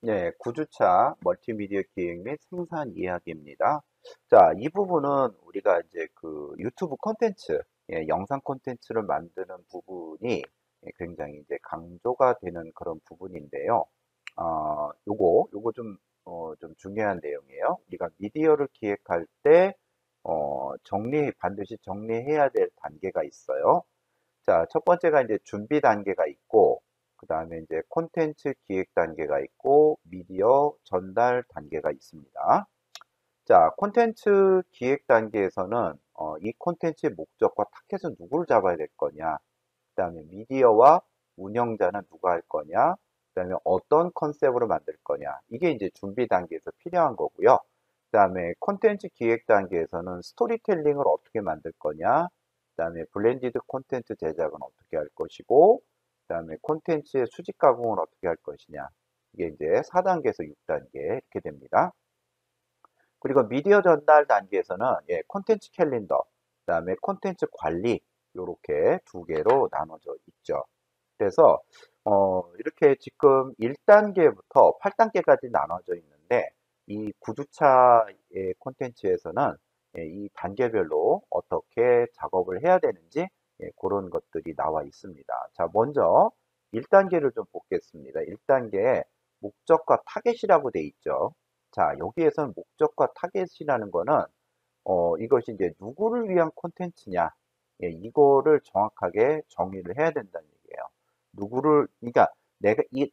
네, 9주차 멀티미디어 기획 및 생산 이야기입니다. 자, 이 부분은 우리가 이제 그 유튜브 콘텐츠, 영상 콘텐츠를 만드는 부분이 굉장히 이제 강조가 되는 그런 부분인데요. 요거 좀 중요한 내용이에요. 우리가 미디어를 기획할 때, 반드시 정리해야 될 단계가 있어요. 자, 첫 번째가 이제 준비 단계가 있고, 그 다음에 이제 콘텐츠 기획 단계가 있고, 미디어 전달 단계가 있습니다. 자, 콘텐츠 기획 단계에서는 이 콘텐츠의 목적과 타겟은 누구를 잡아야 될 거냐, 그 다음에 미디어와 운영자는 누가 할 거냐, 그 다음에 어떤 컨셉으로 만들 거냐, 이게 이제 준비 단계에서 필요한 거고요. 그 다음에 콘텐츠 기획 단계에서는 스토리텔링을 어떻게 만들 거냐, 그 다음에 블렌디드 콘텐츠 제작은 어떻게 할 것이고, 그 다음에 콘텐츠의 수직 가공을 어떻게 할 것이냐, 이게 이제 4단계에서 6단계 이렇게 됩니다. 그리고 미디어 전달 단계에서는 콘텐츠 캘린더, 그다음에 콘텐츠 관리 요렇게 두 개로 나눠져 있죠. 그래서 이렇게 지금 1단계부터 8단계까지 나눠져 있는데 이 9주차의 콘텐츠에서는 이 단계별로 어떻게 작업을 해야 되는지 그런 것들이 나와 있습니다. 자, 먼저 1단계를 좀 보겠습니다. 1단계에 목적과 타겟이라고 돼 있죠. 자, 여기에서는 목적과 타겟이라는 거는 이것이 이제 누구를 위한 콘텐츠냐, 이거를 정확하게 정의를 해야 된다는 얘기예요. 그러니까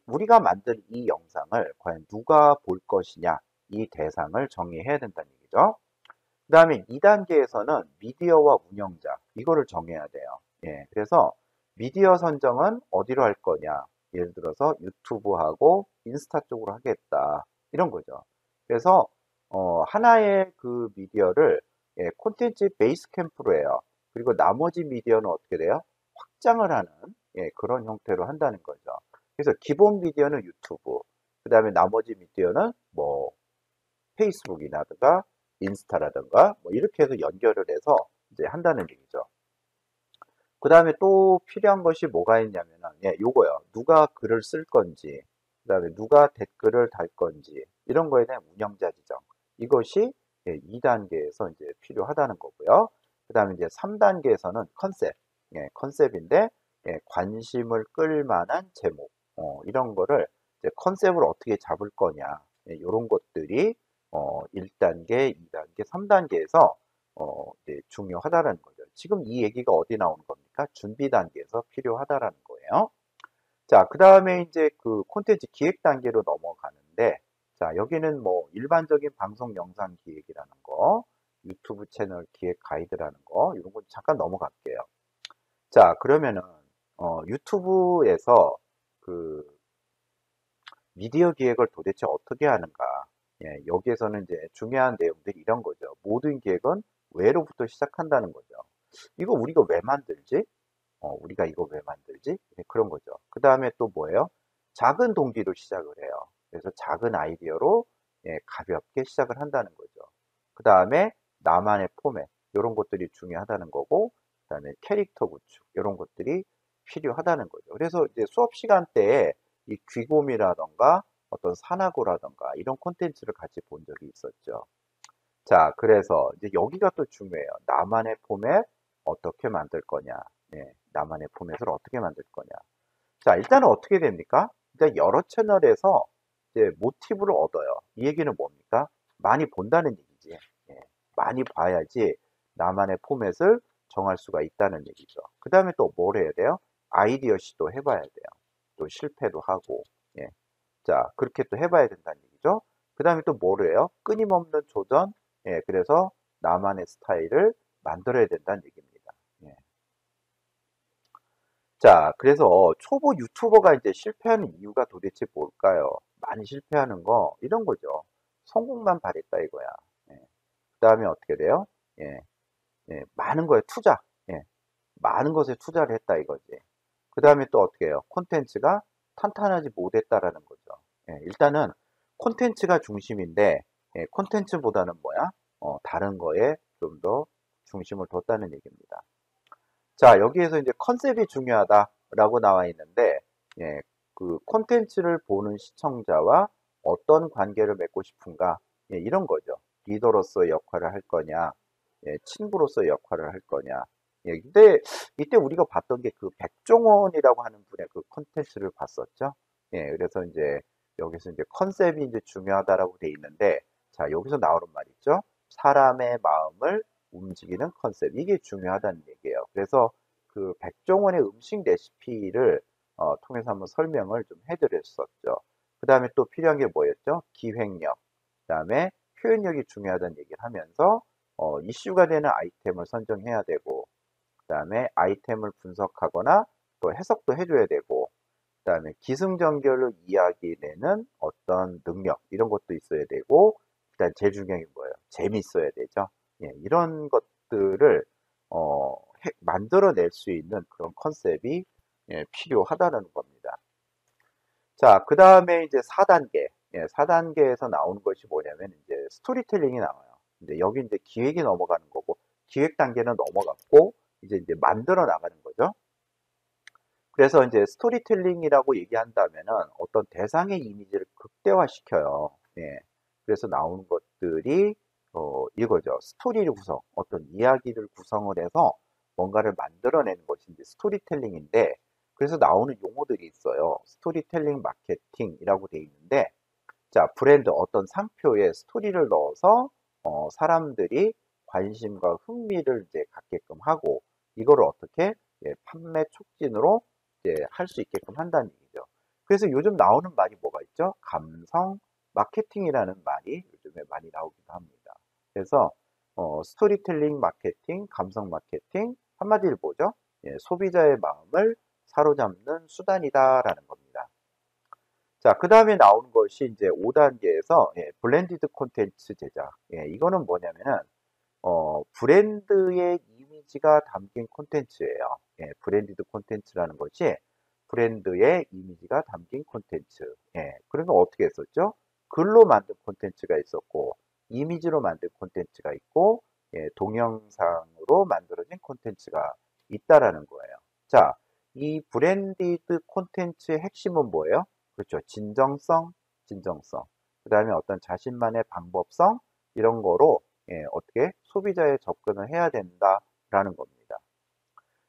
우리가 만든 이 영상을 과연 누가 볼 것이냐, 이 대상을 정의해야 된다는 얘기죠. 그 다음에 2단계에서는 미디어와 운영자, 이거를 정해야 돼요. 그래서 미디어 선정은 어디로 할 거냐, 예를 들어서 유튜브하고 인스타 쪽으로 하겠다, 이런 거죠. 그래서 하나의 그 미디어를 콘텐츠 베이스 캠프로 해요. 그리고 나머지 미디어는 어떻게 돼요? 확장을 하는 그런 형태로 한다는 거죠. 그래서 기본 미디어는 유튜브, 그 다음에 나머지 미디어는 뭐 페이스북이라든가 인스타라든가 뭐 이렇게 해서 연결을 해서 이제 한다는 얘기죠. 그 다음에 또 필요한 것이 뭐가 있냐면은, 요거요. 누가 글을 쓸 건지, 그 다음에 누가 댓글을 달 건지, 이런 거에 대한 운영자 지정. 이것이 2단계에서 이제 필요하다는 거고요. 그 다음에 이제 3단계에서는 컨셉. 컨셉인데, 관심을 끌 만한 제목. 이런 거를 이제 컨셉을 어떻게 잡을 거냐. 이런 것들이 1단계, 2단계, 3단계에서 이제 중요하다라는 거죠. 지금 이 얘기가 어디 나오는 겁니까? 준비 단계에서 필요하다라는 거예요. 자, 그 다음에 이제 그 콘텐츠 기획 단계로 넘어가는데, 자, 여기는 뭐 일반적인 방송 영상 기획이라는 거, 유튜브 채널 기획 가이드라는 거, 이런 거 잠깐 넘어갈게요. 자, 그러면은, 유튜브에서 그 미디어 기획을 도대체 어떻게 하는가? 여기에서는 이제 중요한 내용들이 이런 거죠. 모든 기획은 왜로부터 시작한다는 거죠. 이거 우리가 왜 만들지? 우리가 이거 왜 만들지? 그런 거죠. 그 다음에 또 뭐예요? 작은 동기로 시작을 해요. 그래서 작은 아이디어로 가볍게 시작을 한다는 거죠. 그 다음에 나만의 포맷, 이런 것들이 중요하다는 거고, 그 다음에 캐릭터 구축, 이런 것들이 필요하다는 거죠. 그래서 이제 수업 시간대에 이 귀곰이라던가 어떤 산하고라던가 이런 콘텐츠를 같이 본 적이 있었죠. 자, 그래서 이제 여기가 또 중요해요. 나만의 포맷 어떻게 만들 거냐. 나만의 포맷을 어떻게 만들 거냐. 자, 일단은 어떻게 됩니까? 일단 여러 채널에서 이제 모티브를 얻어요. 이 얘기는 뭡니까? 많이 본다는 얘기지. 많이 봐야지 나만의 포맷을 정할 수가 있다는 얘기죠. 그 다음에 또 뭘 해야 돼요? 아이디어 시도 해봐야 돼요. 또 실패도 하고. 예. 자, 그렇게 또 해봐야 된다는 얘기죠. 그 다음에 또 뭘 해요? 끊임없는 조전. 그래서 나만의 스타일을 만들어야 된다는 얘기입니다. 예. 자, 그래서 초보 유튜버가 이제 실패하는 이유가 도대체 뭘까요? 많이 실패하는 거, 이런 거죠. 성공만 바랬다 이거야. 그 다음에 어떻게 돼요? 예, 많은 거에 투자. 예, 많은 것에 투자를 했다 이거지. 그 다음에 또 어떻게 해요? 콘텐츠가 탄탄하지 못했다라는 거죠. 일단은 콘텐츠가 중심인데, 콘텐츠보다는 뭐야? 다른 거에 좀 더 중심을 뒀다는 얘기입니다. 자, 여기에서 이제 컨셉이 중요하다라고 나와 있는데, 그 콘텐츠를 보는 시청자와 어떤 관계를 맺고 싶은가? 예, 이런 거죠. 리더로서의 역할을 할 거냐, 예, 친구로서의 역할을 할 거냐. 예, 근데 이때 우리가 봤던 게 그 백종원이라고 하는 분의 그 컨텐츠를 봤었죠. 예, 그래서 이제 여기서 이제 컨셉이 이제 중요하다라고 돼 있는데, 자, 여기서 나오는 말 있죠. 사람의 마음을 움직이는 컨셉. 이게 중요하다는 얘기예요. 그래서 그 백종원의 음식 레시피를 통해서 한번 설명을 좀 해드렸었죠. 그 다음에 또 필요한 게 뭐였죠? 기획력. 그 다음에 표현력이 중요하다는 얘기를 하면서 이슈가 되는 아이템을 선정해야 되고, 그 다음에 아이템을 분석하거나 또 해석도 해줘야 되고, 그 다음에 기승전결로 이야기내는 어떤 능력, 이런 것도 있어야 되고, 일단 제일 중요한 게 뭐예요? 재밌어야 되죠. 예, 이런 것들을 만들어낼 수 있는 그런 컨셉이 예, 필요하다는 겁니다. 자, 그 다음에 이제 4단계. 예, 4단계에서 나오는 것이 뭐냐면 이제 스토리텔링이 나와요. 근데 여기 이제 기획이 넘어가는 거고, 기획 단계는 넘어갔고, 이제 만들어 나가는 거죠. 그래서 이제 스토리텔링이라고 얘기한다면은 어떤 대상의 이미지를 극대화시켜요. 예. 그래서 나오는 것들이 이거죠. 스토리를 구성, 어떤 이야기를 구성을 해서 뭔가를 만들어내는 것이 이제 스토리텔링인데, 그래서 나오는 용어들이 있어요. 스토리텔링 마케팅이라고 돼 있는데, 자, 브랜드 어떤 상표에 스토리를 넣어서 사람들이 관심과 흥미를 이제 갖게끔 하고, 이거를 어떻게 예, 판매 촉진으로 이제 할 수 있게끔 한다는 얘기죠. 그래서 요즘 나오는 말이 뭐가 있죠? 감성 마케팅이라는 말이 요즘에 많이 나오기도 합니다. 그래서 스토리텔링 마케팅, 감성 마케팅, 한마디로 뭐죠? 예, 소비자의 마음을 사로잡는 수단이다라는 겁니다. 자, 그 다음에 나오는 것이 이제 5단계에서 예, 블렌디드 콘텐츠 제작. 예, 이거는 뭐냐면은 브랜드의 이미지가 담긴 콘텐츠예요. 예, 브랜디드 콘텐츠라는 것이 브랜드의 이미지가 담긴 콘텐츠. 예, 그러면 어떻게 했었죠? 글로 만든 콘텐츠가 있었고, 이미지로 만든 콘텐츠가 있고, 예, 동영상으로 만들어진 콘텐츠가 있다라는 거예요. 자, 이 브랜디드 콘텐츠의 핵심은 뭐예요? 그렇죠. 진정성, 진정성. 그 다음에 어떤 자신만의 방법성, 이런 거로 예, 어떻게 소비자에 접근을 해야 된다라는 겁니다.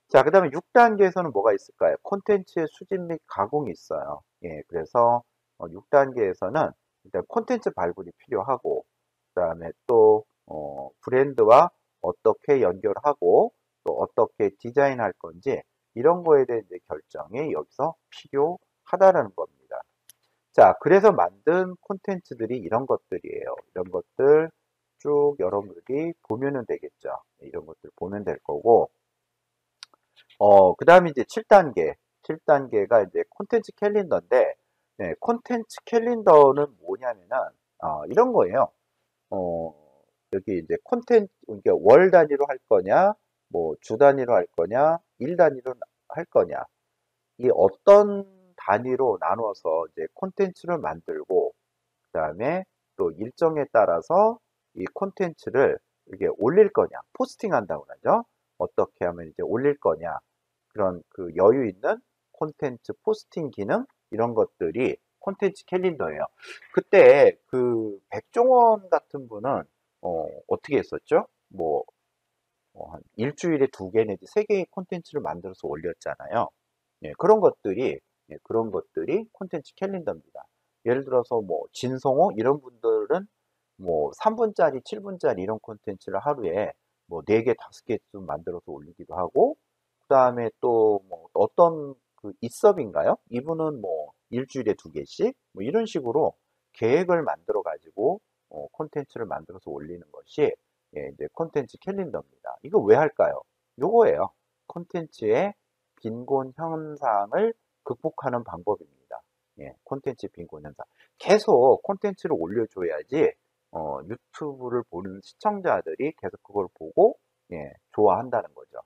자, 그 다음에 6단계에서는 뭐가 있을까요? 콘텐츠의 수집 및 가공이 있어요. 예, 그래서 6단계에서는 일단 콘텐츠 발굴이 필요하고, 그 다음에 또 브랜드와 어떻게 연결하고 또 어떻게 디자인할 건지 이런 거에 대한 이제 결정이 여기서 필요하다는 겁니다. 자, 그래서 만든 콘텐츠들이 이런 것들이에요. 이런 것들 쭉 여러분들이 보면은 되겠죠. 네, 이런 것들 보면 될 거고, 그 다음에 이제 7단계. 7단계가 이제 콘텐츠 캘린더인데, 네, 콘텐츠 캘린더는 뭐냐면은, 이런 거예요. 어, 여기 이제 콘텐츠, 그러니까 월 단위로 할 거냐, 뭐 주 단위로 할 거냐, 일 단위로 할 거냐. 이 어떤 단위로 나누어서 이제 콘텐츠를 만들고, 그 다음에 또 일정에 따라서 이 콘텐츠를 이렇게 올릴 거냐, 포스팅 한다고 하죠. 어떻게 하면 이제 올릴 거냐, 그런 그 여유 있는 콘텐츠 포스팅 기능, 이런 것들이 콘텐츠 캘린더예요. 그때 그 백종원 같은 분은 어떻게 했었죠? 뭐 한 일주일에 2개 내지 3개의 콘텐츠를 만들어서 올렸잖아요. 예, 그런 것들이 콘텐츠 캘린더입니다. 예를 들어서 뭐 진성호 이런 분들은 뭐 3분짜리, 7분짜리 이런 콘텐츠를 하루에 뭐 4개, 5개쯤 만들어서 올리기도 하고, 그다음에 또 뭐 어떤 그 이섭인가요? 이분은 뭐 일주일에 2개씩 뭐 이런 식으로 계획을 만들어 가지고 콘텐츠를 만들어서 올리는 것이 예, 이제 콘텐츠 캘린더입니다. 이거 왜 할까요? 요거예요. 콘텐츠의 빈곤 현상을 극복하는 방법입니다. 예, 콘텐츠 빈곤 현상. 계속 콘텐츠를 올려줘야지 유튜브를 보는 시청자들이 계속 그걸 보고 예, 좋아한다는 거죠.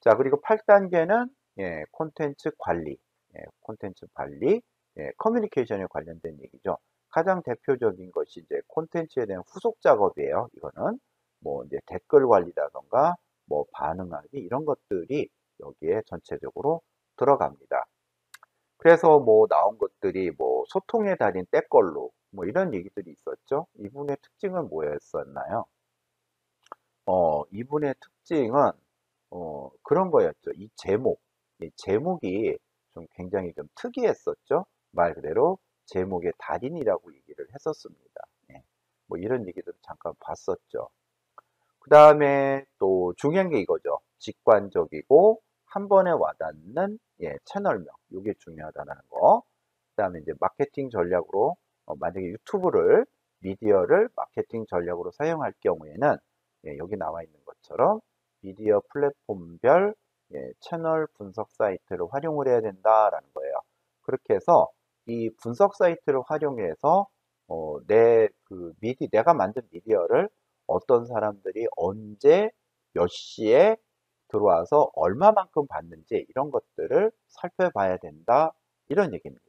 자, 그리고 8단계는 예, 콘텐츠 관리. 예, 콘텐츠 관리, 예, 커뮤니케이션에 관련된 얘기죠. 가장 대표적인 것이 이제 콘텐츠에 대한 후속 작업이에요. 이거는 뭐 이제 댓글 관리라던가 뭐 반응하기 이런 것들이 여기에 전체적으로 들어갑니다. 그래서 뭐 나온 것들이 뭐 소통의 달인 때걸로 뭐 이런 얘기들이 있었죠. 이분의 특징은 뭐였었나요? 이분의 특징은 그런 거였죠. 이 제목이 좀 굉장히 좀 특이했었죠. 말 그대로 제목의 달인이라고 얘기를 했었습니다. 예. 뭐 이런 얘기도 잠깐 봤었죠. 그 다음에 또 중요한 게 이거죠. 직관적이고 한 번에 와닿는 채널명. 이게 중요하다는 거. 그 다음에 이제 마케팅 전략으로 만약에 미디어를 마케팅 전략으로 사용할 경우에는 여기 나와 있는 것처럼 미디어 플랫폼별 채널 분석 사이트를 활용을 해야 된다라는 거예요. 그렇게 해서 이 분석 사이트를 활용해서 내가 만든 미디어를 어떤 사람들이 언제 몇 시에 들어와서 얼마만큼 봤는지 이런 것들을 살펴봐야 된다. 이런 얘기입니다.